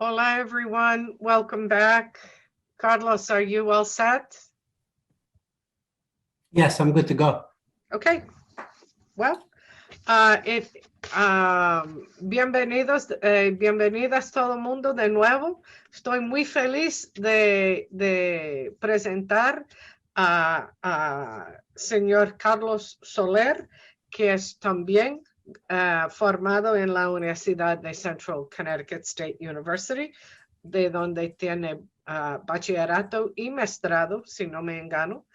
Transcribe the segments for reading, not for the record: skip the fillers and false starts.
Hola, everyone. Welcome back. Carlos, are you all set? Yes, I'm good to go. Okay. Well, bienvenidos, bienvenidas todo el mundo de nuevo. Estoy muy feliz de presentar a señor Carlos Soler, que es también formado en la Universidad de Central Connecticut State University, de donde tiene bachillerato y maestrado, si no me engano.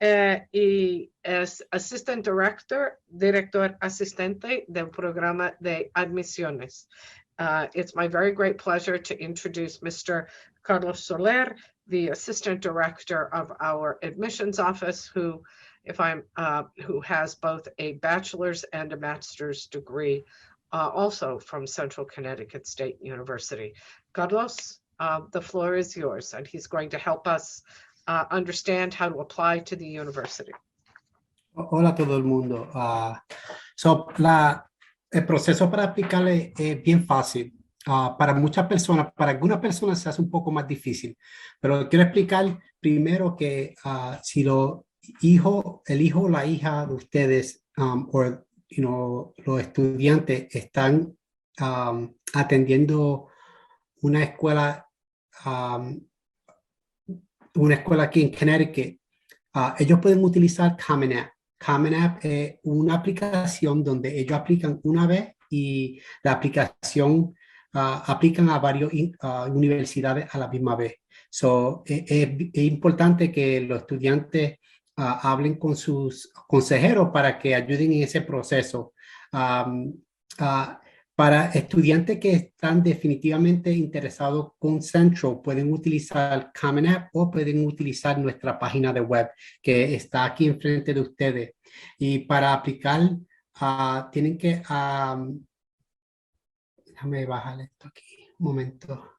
Y es Assistant Director, director asistente del programa de admisiones. It's my very great pleasure to introduce Mr. Carlos Soler, the Assistant Director of our admissions office, who has both a bachelor's and a master's degree, also from Central Connecticut State University. Carlos, the floor is yours, and he's going to help us understand how to apply to the university. Hola a todo el mundo. El proceso para aplicar es bien fácil. Para muchas personas, para algunas personas se hace un poco más difícil, pero quiero explicar primero que si el hijo o la hija de ustedes o los estudiantes están atendiendo una escuela aquí en Connecticut, ellos pueden utilizar Common App. Common App es una aplicación donde ellos aplican una vez y la aplicación aplican a varias universidades a la misma vez. Es importante que los estudiantes hablen con sus consejeros para que ayuden en ese proceso. Para estudiantes que están definitivamente interesados con Central, pueden utilizar Common App o pueden utilizar nuestra página de web que está aquí enfrente de ustedes. Y para aplicar, tienen que... déjame bajar esto aquí, un momento.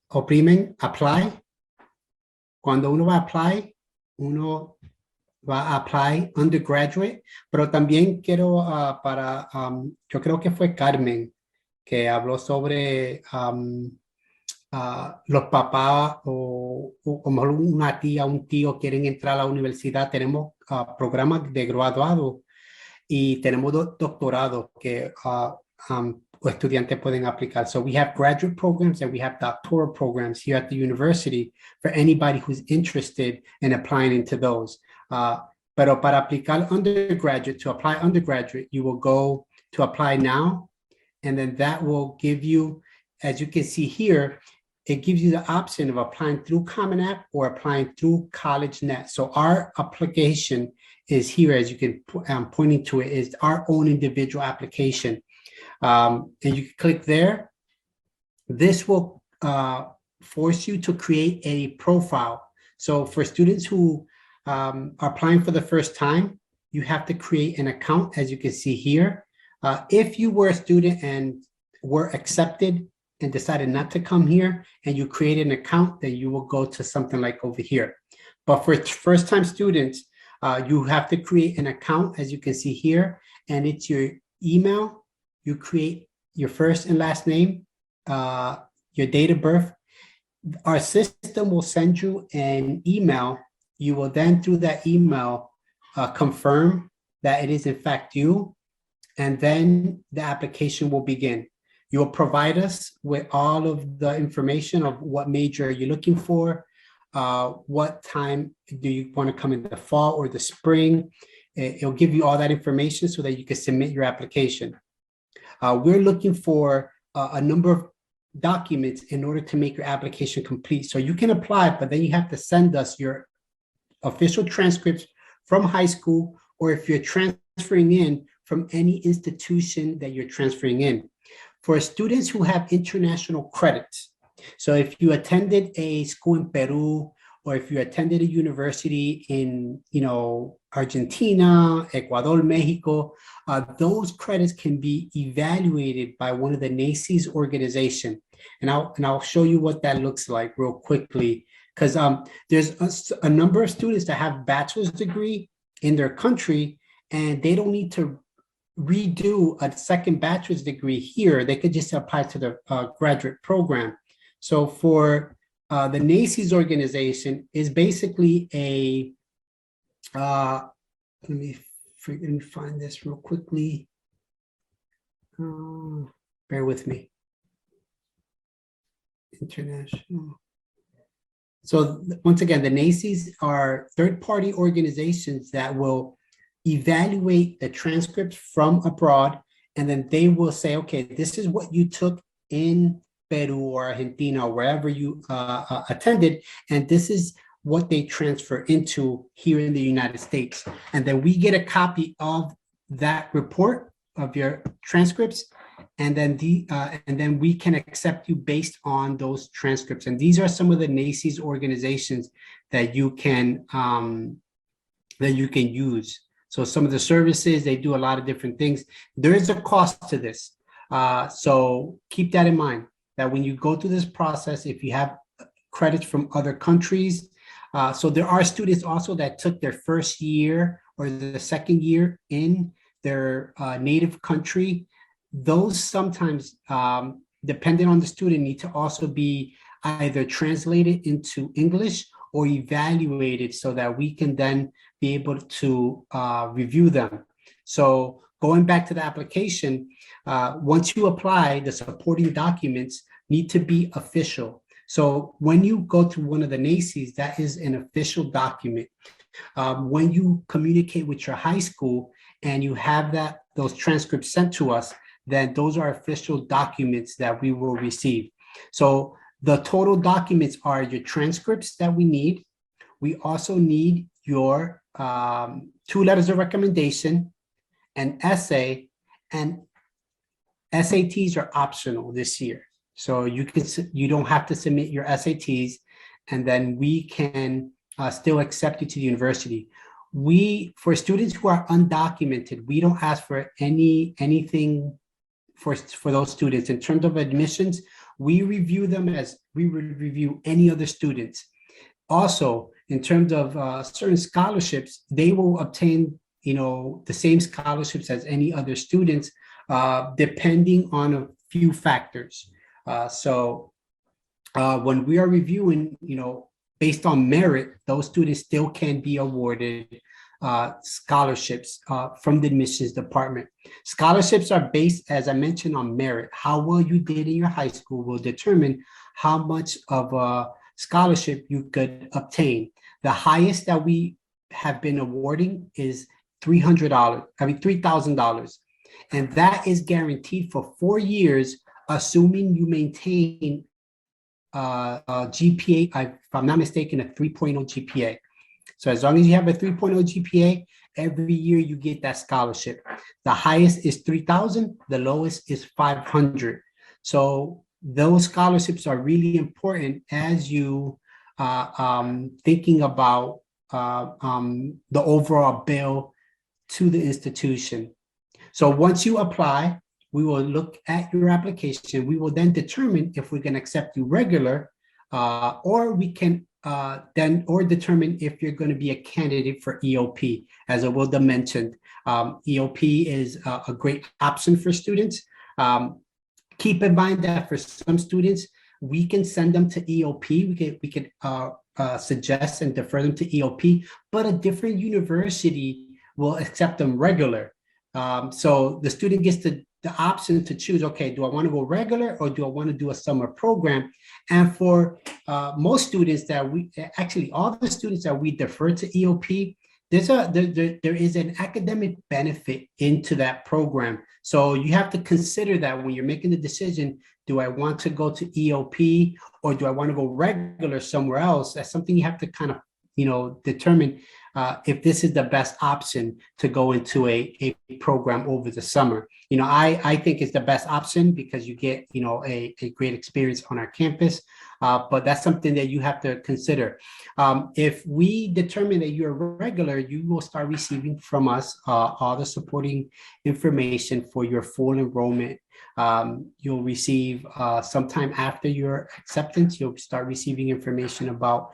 Oprimen Apply. Cuando uno va a Apply, uno va a apply undergraduate, pero también quiero yo creo que fue Carmen que habló sobre los papás o mejor una tía, un tío quieren entrar a la universidad. Tenemos programas de graduado y tenemos doctorados que estudiantes pueden aplicar. So we have graduate programs and we have doctoral programs here at the university for anybody who's interested in applying into those. Pero para aplicar undergraduate, to apply undergraduate, you will go to apply now, and then that will give you, as you can see here, it gives you the option of applying through Common App or applying through CollegeNet. So our application is here, as you can, I'm pointing to it, is our own individual application. And you can click there. This will force you to create a profile. So for students who are applying for the first time, you have to create an account, as you can see here. If you were a student and were accepted and decided not to come here and you create an account, then you will go to something like over here. But for first-time students, you have to create an account, as you can see here, and it's your email. You create your first and last name, your date of birth. Our system will send you an email. You will then, through that email, confirm that it is in fact you, and then the application will begin. You will provide us with all of the information of what major you're looking for, what time do you want to come in the fall or the spring. It'll give you all that information so that you can submit your application. We're looking for a number of documents in order to make your application complete. So you can apply, but then you have to send us your official transcripts from high school, or if you're transferring in from any institution that you're transferring in. For students who have international credits, so if you attended a school in Peru, or if you attended a university in, Argentina, Ecuador, Mexico, those credits can be evaluated by one of the NACC's organization. And I'll show you what that looks like real quickly, because there's a number of students that have bachelor's degree in their country, and they don't need to redo a second bachelor's degree here, they could just apply to the graduate program. So for the NACCES organization is basically a, let me find this real quickly. Bear with me. International. So once again, the NACCES are third-party organizations that will evaluate the transcripts from abroad, and then they will say, okay, this is what you took in Peru or Argentina or wherever you attended, and this is what they transfer into here in the United States. And then we get a copy of that report of your transcripts, and then we can accept you based on those transcripts. And these are some of the NACCES organizations that you can use. So some of the services, they do a lot of different things. There is a cost to this. So keep that in mind, that when you go through this process, if you have credits from other countries, so there are students also that took their first year or the second year in their native country. Those sometimes, depending on the student, need to also be either translated into English or evaluated so that we can then be able to review them. So going back to the application, once you apply, the supporting documents need to be official. So when you go to one of the NACCES, that is an official document. When you communicate with your high school and you have those transcripts sent to us, then those are official documents that we will receive. So the total documents are your transcripts that we need. We also need your 2 letters of recommendation, an essay, and SATs are optional this year. So you don't have to submit your SATs, and then we can still accept you to the university. For students who are undocumented, we don't ask for anything for those students. In terms of admissions, we review them as we would review any other students. Also, in terms of certain scholarships, they will obtain, the same scholarships as any other students, depending on a few factors. So when we are reviewing, based on merit, those students still can be awarded scholarships from the admissions department. Scholarships are based, as I mentioned, on merit. How well you did in your high school will determine how much of a scholarship you could obtain. The highest that we have been awarding is $3,000. And that is guaranteed for 4 years, assuming you maintain a GPA, if I'm not mistaken, a 3.0 GPA. So as long as you have a 3.0 GPA, every year you get that scholarship. The highest is 3,000, the lowest is 500. So those scholarships are really important as you thinking about the overall bill to the institution. So once you apply, we will look at your application. We will then determine if we can accept you regular, or we can determine if you're going to be a candidate for EOP. As Awilda mentioned, EOP is a great option for students. Keep in mind that for some students, we can send them to EOP. We could suggest and defer them to EOP, but a different university will accept them regular. So the student gets the option to choose, okay, do I want to go regular or do I want to do a summer program? And for most students all the students that we defer to EOP, there is an academic benefit into that program. So you have to consider that when you're making the decision, do I want to go to EOP or do I want to go regular somewhere else? That's something you have to kind of, determine if this is the best option to go into a program over the summer. I think it's the best option because you get, a great experience on our campus, but that's something that you have to consider. If we determine that you're regular, you will start receiving from us all the supporting information for your full enrollment. You'll receive sometime after your acceptance, you'll start receiving information about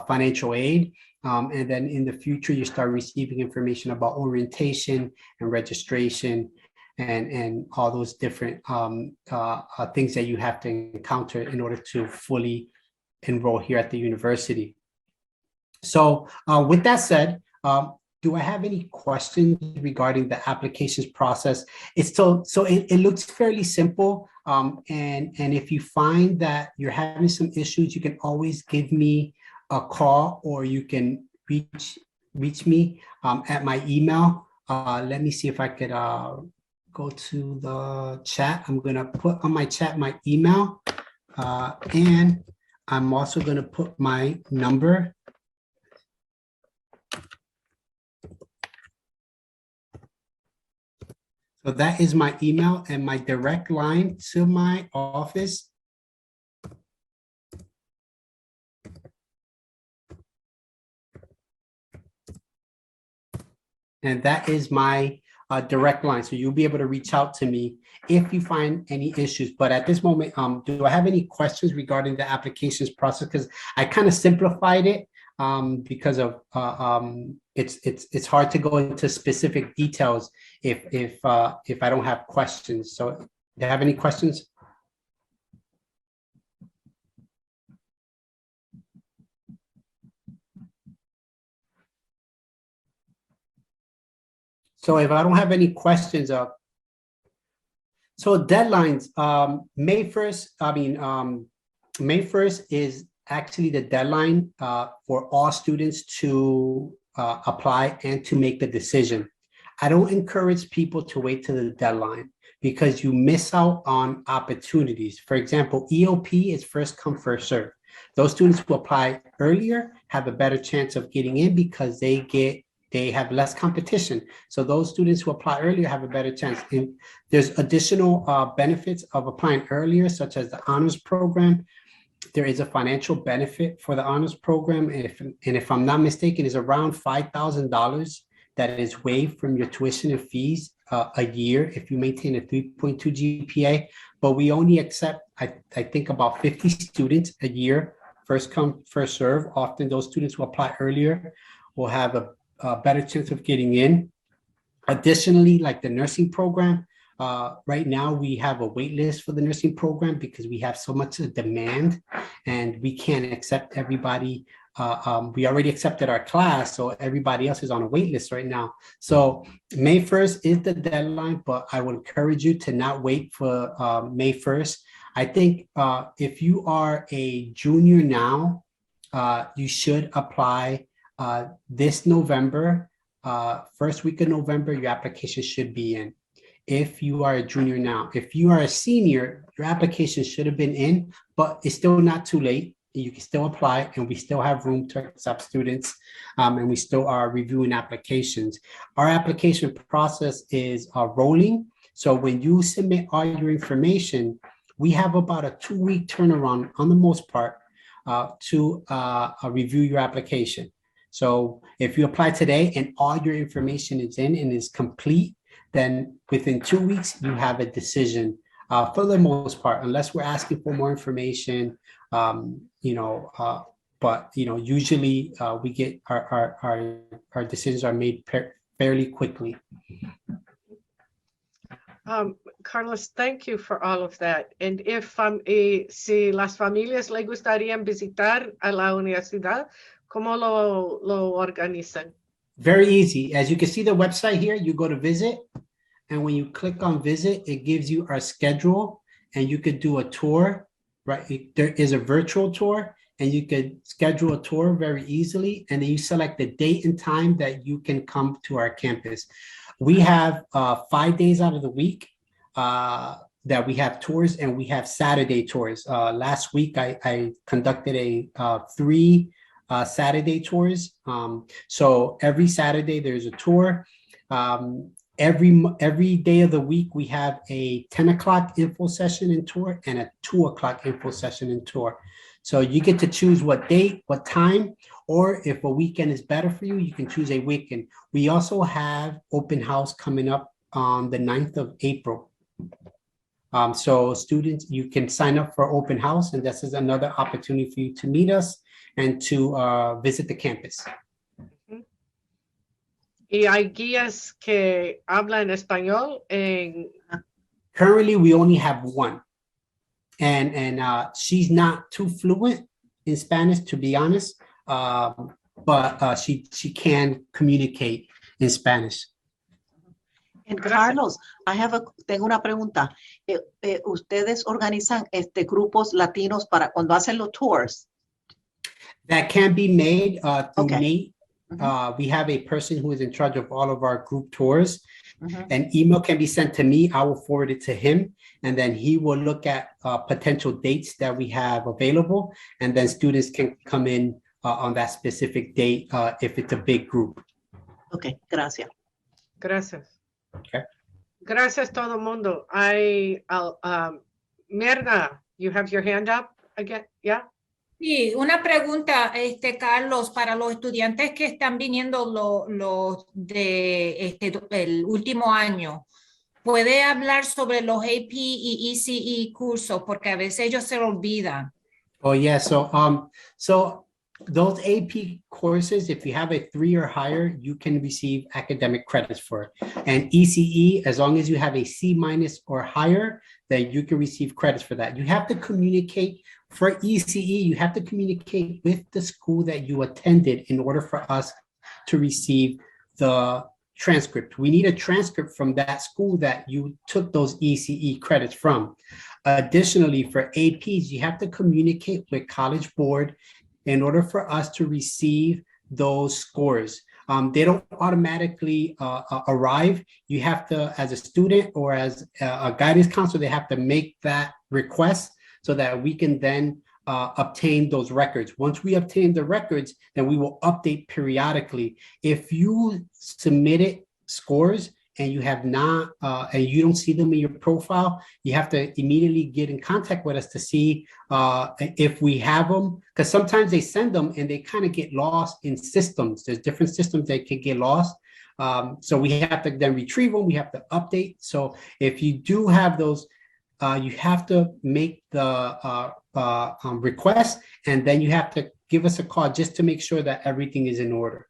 financial aid. And then in the future, you start receiving information about orientation and registration and all those different things that you have to encounter in order to fully enroll here at the university. So with that said, do I have any questions regarding the applications process? It's still, so it looks fairly simple. And if you find that you're having some issues, you can always give me a call, or you can reach me at my email. Let me see if I could go to the chat. I'm gonna put on my chat my email, and I'm also gonna put my number. So that is my email and my direct line to my office. And that is my direct line. So you'll be able to reach out to me if you find any issues. But at this moment, do I have any questions regarding the applications process? Because I kind of simplified it because of it's hard to go into specific details if I don't have questions. So do you have any questions? So if I don't have any questions, so deadlines, May 1st, May 1st is actually the deadline for all students to apply and to make the decision. I don't encourage people to wait till the deadline because you miss out on opportunities. For example, EOP is first come, first serve. Those students who apply earlier have a better chance of getting in because they have less competition. So those students who apply earlier have a better chance. And there's additional benefits of applying earlier, such as the honors program. There is a financial benefit for the honors program. And if I'm not mistaken, it's around $5,000 that is waived from your tuition and fees a year if you maintain a 3.2 GPA. But we only accept, I think, about 50 students a year, first come, first serve. Often those students who apply earlier will have a better chance of getting in. Additionally, like the nursing program, right now we have a wait list for the nursing program because we have so much demand and we can't accept everybody. We already accepted our class, so everybody else is on a wait list right now. So May 1st is the deadline, but I would encourage you to not wait for May 1st. I think if you are a junior now, you should apply this November, first week of November, your application should be in. If you are a junior now, if you are a senior, your application should have been in, but it's still not too late. You can still apply and we still have room to accept students and we still are reviewing applications. Our application process is rolling. So when you submit all your information, we have about a 2-week turnaround on the most part to review your application. So if you apply today and all your information is in and is complete, then within 2 weeks, you have a decision for the most part, unless we're asking for more information, but usually we get our decisions are made fairly quickly. Carlos, thank you for all of that. And si las familias le gustarían visitar a la universidad, ¿cómo lo organizan? Very easy. As you can see the website here, you go to visit. And when you click on visit, it gives you our schedule and you could do a tour, right? There is a virtual tour and you could schedule a tour very easily. And then you select the date and time that you can come to our campus. We have 5 days out of the week that we have tours and we have Saturday tours. Last week, I conducted 3 Saturday tours. So every Saturday there's a tour. Every day of the week we have a 10 o'clock info session and tour and a 2 o'clock info session and tour. So you get to choose what date, what time, or if a weekend is better for you, you can choose a weekend. We also have open house coming up on the 9th of April. So students, you can sign up for open house and this is another opportunity for you to meet us and to visit the campus. Y hay guías que hablan español en... Currently, we only have one. And she's not too fluent in Spanish, to be honest, but she can communicate in Spanish. And Carlos, tengo una pregunta. ¿Ustedes organizan grupos latinos para cuando hacen los tours? That can be made through Okay. Nate. We have a person who is in charge of all of our group tours. Mhm. An email can be sent to me. I will forward it to him, and then he will look at potential dates that we have available, and then students can come in on that specific date if it's a big group. Okay, gracias. Gracias. Okay. Gracias todo mundo. Mirna, you have your hand up again? Yeah. Sí, una pregunta, Carlos, para los estudiantes que están viniendo los de el último año, ¿puede hablar sobre los AP y ECE cursos? Porque a veces ellos se lo olvidan. Oh yeah, so those AP courses, if you have a 3 or higher, you can receive academic credits for it. And ECE, as long as you have a C- or higher, then you can receive credits for that. You have to communicate for ECE, you have to communicate with the school that you attended in order for us to receive the transcript. We need a transcript from that school that you took those ECE credits from. Additionally, for APs, you have to communicate with College Board in order for us to receive those scores. They don't automatically arrive. You have to, as a student or as a guidance counselor, they have to make that request so that we can then obtain those records. Once we obtain the records, then we will update periodically. If you submitted scores and you have not, and you don't see them in your profile, you have to immediately get in contact with us to see if we have them, because sometimes they send them and they kind of get lost in systems. There's different systems that can get lost. So we have to then retrieve them, we have to update. So if you do have those, you have to make the request, and then you have to give us a call just to make sure that everything is in order.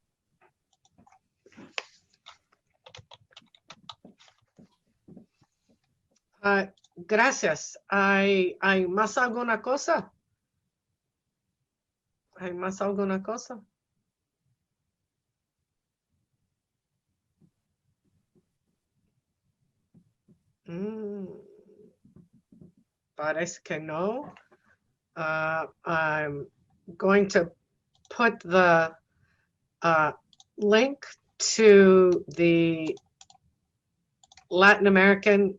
Gracias. ¿Hay más alguna cosa? ¿Hay más alguna cosa? Parece que no. I'm going to put the link to the Latin American,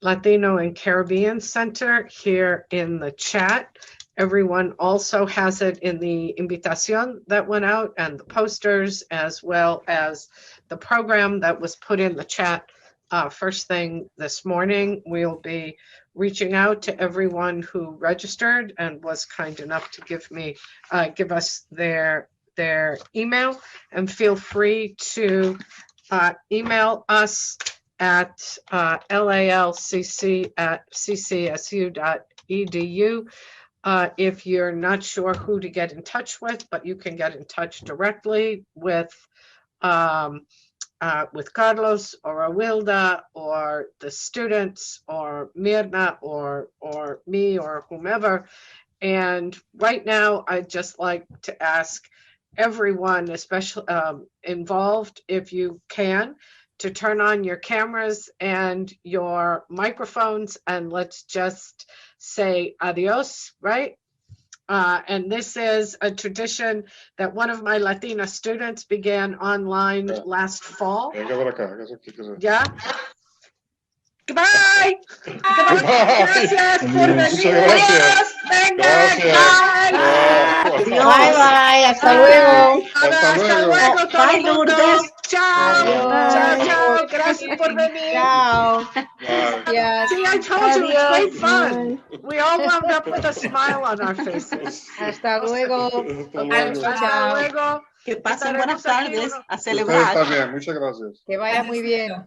Latino, and Caribbean Center here in the chat. Everyone also has it in the invitation that went out and the posters, as well as the program that was put in the chat first thing this morning. We'll be reaching out to everyone who registered and was kind enough to give us their email, and feel free to email us at lalcc@ccsu.edu if you're not sure who to get in touch with, but you can get in touch directly with Carlos or Awilda or the students or Mirna or me or whomever. And right now, I'd just like to ask everyone, especially involved, if you can, to turn on your cameras and your microphones, and let's just say adios, right? And this is a tradition that one of my Latina students began online last fall. Yeah. Goodbye. Gracias por venir. Gracias. Tengan. Bye. Bye, bye. Hasta luego. Hasta luego. Bye, Lourdes. Chao. Adiós. Chao. Gracias por venir. Chao. Bye. See, I told you it's great Adiós. fun. We all wound up with a smile on our faces. Hasta luego. Hasta luego. Que pasen buenas Estaremos aquí tardes uno. a Ustedes celebrar. también, muchas gracias. Que vaya muy bien.